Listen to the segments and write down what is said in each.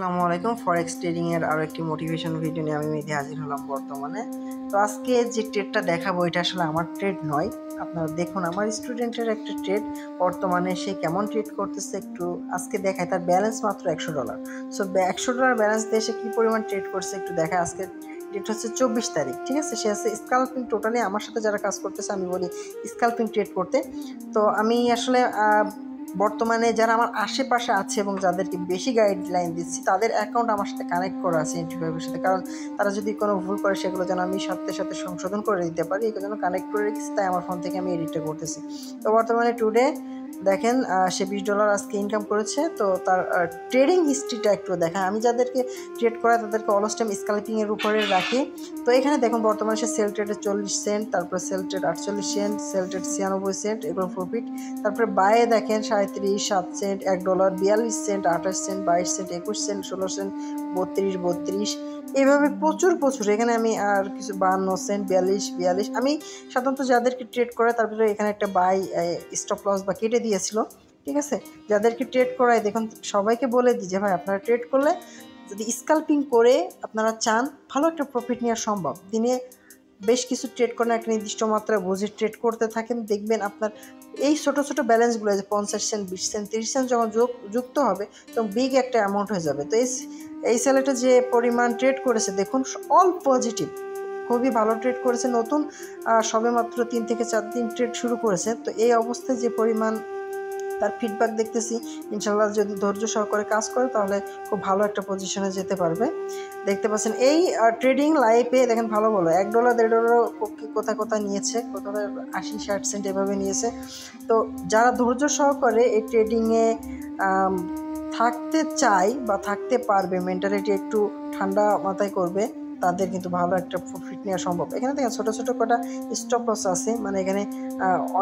আসসালামু আলাইকুম। Forex trading এর আরো একটি মোটিভেশন ভিডিও নিয়ে আমি মেহেদী হাজির হলাম বর্তমানে। তো আজকে যে ট্রেডটা দেখাবো এটা আসলে আমার ট্রেড নয়। আপনারা দেখুন আমার স্টুডেন্টের একটা ট্রেড, বর্তমানে সে কেমন ট্রেড করতেছে একটু আজকে দেখায়। তার ব্যালেন্স মাত্র $100। সো $100 ব্যালেন্স দিয়ে সে কি পরিমাণ ট্রেড করছে একটু দেখায়। আজকে ডেট হচ্ছে 24 তারিখ, ঠিক আছে। সে আছে স্কালপিং। টোটালি আমার সাথে যারা কাজ করতেছে আমি বলি স্কালপিং ট্রেড করতে। তো আমি আসলে বর্তমানে যারা আমার আশেপাশে আছে এবং যাদেরকে বেশি গাইডলাইন দিচ্ছি তাদের অ্যাকাউন্ট আমার সাথে কানেক্ট করা আছে এন্ট্রিভাইভের সাথে, কারণ তারা যদি কোনো ভুল করে সেগুলো যেন আমি সাথে সাথে সংশোধন করে দিতে পারি, এই জন্য কানেক্ট করে রেখেছি। তাই আমার ফোন থেকে আমি এডিটটা করতেছি। তো বর্তমানে টুডে দেখেন সে $20 আজকে ইনকাম করেছে। তো তার ট্রেডিং হিস্ট্রিটা একটু দেখেন। আমি যাদেরকে ট্রেড করাই তাদেরকে অলস টাইম স্কাল্পিংয়ের উপরে রাখি। তো এখানে দেখুন বর্তমানে সে সেল ট্রেডে 40 সেন্ট, তারপরে sell trade 48 cent, sell trade 96 cent, এগুলো প্রফিট। তারপরে বায়ে দেখেন 37, 7 cent, $1, 42 cent, 28 cent, 22 cent, 21 cent, 16 cent, 32, এইভাবে প্রচুর এখানে আমি আর কিছু 52 সেন্ট, 42। আমি সাধারণত যাদেরকে ট্রেড করে তারপরে এখানে একটা বাই স্টপ লস বা কেটে দিয়েছিল, ঠিক আছে। যাদেরকে ট্রেড করাই দেখুন সবাইকে বলে দিই যে ভাই আপনারা ট্রেড করলে যদি স্কাল্পিং করে আপনারা চান ভালো একটা প্রফিট নেওয়া সম্ভব। দিনে বেশ কিছু ট্রেড করেন, একটা নির্দিষ্ট মাত্রায় বুঝে ট্রেড করতে থাকেন, দেখবেন আপনার এই ছোটো ছোটো ব্যালেন্সগুলো যে 50 সেন্ট, 20 সেন্ট, 30 সেন্ট যখন যুক্ত হবে তখন বিগ একটা অ্যামাউন্ট হয়ে যাবে। তো এই ছেলেটা যে পরিমাণ ট্রেড করেছে দেখুন, অল পজিটিভ, খুবই ভালো ট্রেড করেছে। নতুন সবে মাত্র 3 থেকে 4 দিন ট্রেড শুরু করেছে। তো এই অবস্থায় যে পরিমাণ তার ফিডব্যাক দেখতেছি, ইনশাল্লাহ যদি ধৈর্য সহকারে কাজ করে তাহলে খুব ভালো একটা পজিশনে যেতে পারবে। দেখতে পাচ্ছেন এই ট্রেডিং লাইফে দেখেন ভালো বলো $1, $1.5 কোথায় নিয়েছে, কোথাও 80-60 সেন্ট এভাবে নিয়েছে। তো যারা ধৈর্য সহকারে এই ট্রেডিংয়ে থাকতে চায় বা থাকতে পারবে, মেন্টালিটি একটু ঠান্ডা মাথায় করবে, তাদের কিন্তু ভালো একটা প্রফিট নেওয়া সম্ভব। এখানে দেখেন ছোটো ছোটো কটা স্টপ লস আছে, মানে এখানে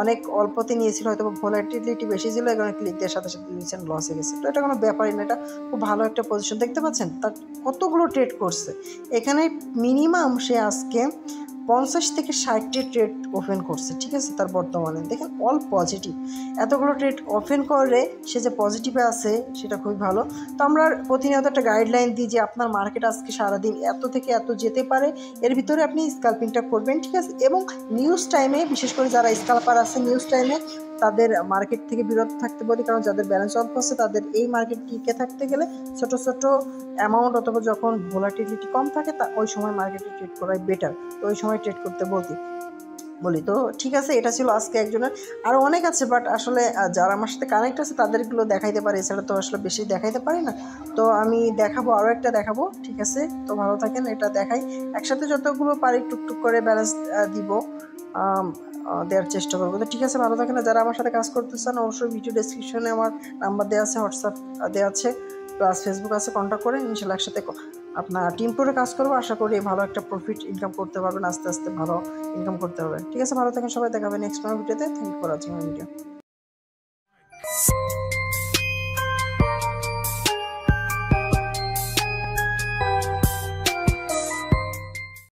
অনেক অল্পতে নিয়েছিল, হয়তো ভোলাটিলিটি বেশি ছিল, এখানে ক্লিক দেওয়ার সাথে সাথে নিয়েছেন, লসে গেছে। তো এটা কোনো ব্যাপারই না, এটা খুব ভালো একটা পজিশন। দেখতে পাচ্ছেন তার কতগুলো ট্রেড করছে। এখানে মিনিমাম সে আজকে 50 থেকে 60টি ট্রেড ওপেন করছে, ঠিক আছে। তার বর্তমানে দেখেন অল পজিটিভ, এতগুলো ট্রেড ওপেন করে সে যে পজিটিভে আছে সেটা খুবই ভালো। তো আমরা প্রতিনিয়ত একটা গাইডলাইন দিই যে আপনার মার্কেট আজকে সারাদিন এত থেকে এত যেতে পারে, এর ভিতরে আপনি স্কাল্পিংটা করবেন, ঠিক আছে। এবং নিউজ টাইমে, বিশেষ করে যারা স্কাল্পার আছে নিউজ টাইমে তাদের মার্কেট থেকে বিরত থাকতে বলি, কারণ যাদের ব্যালেন্স অল্প আছে তাদের এই মার্কেট টিকে থাকতে গেলে ছোট ছোট অ্যামাউন্ট অথবা যখন ভোলাটিলিটি কম থাকে তা ওই সময় মার্কেটে ট্রেড করাই বেটার। তো ওই সময় ট্রেড করতে বলি। তো ঠিক আছে, এটা ছিল আজকে একজনের। আরও অনেক আছে, বাট আসলে যারা আমার সাথে কানেক্ট আছে তাদেরগুলো দেখাইতে পারি, এছাড়া তো আসলে বেশি দেখাইতে পারি না। তো আমি দেখাবো, আরও একটা দেখাবো, ঠিক আছে। তো ভালো থাকেন, এটা দেখাই একসাথে যতগুলো পারি টুকটুক করে ব্যালেন্স দিব, দেওয়ার চেষ্টা করবো। তো ঠিক আছে, ভালো থাকেন। যারা আমার সাথে কাজ করতে চান অবশ্যই ভিডিও ডেসক্রিপশনে আমার নাম্বার দেওয়া আছে, হোয়াটসঅ্যাপ দেওয়া আছে, প্লাস ফেসবুক আছে, কন্ট্যাক্ট করে ইনশাল্লাহ একসাথে আপনার টিম করে কাজ করবো। আশা করি ভালো একটা প্রফিট ইনকাম করতে পারবেন, আস্তে আস্তে ভালো ইনকাম করতে পারবেন। ঠিক আছে, ভালো থাকেন সবাই, দেখাবেন নেক্সট ভিডিওতে। Thank you for watching my video.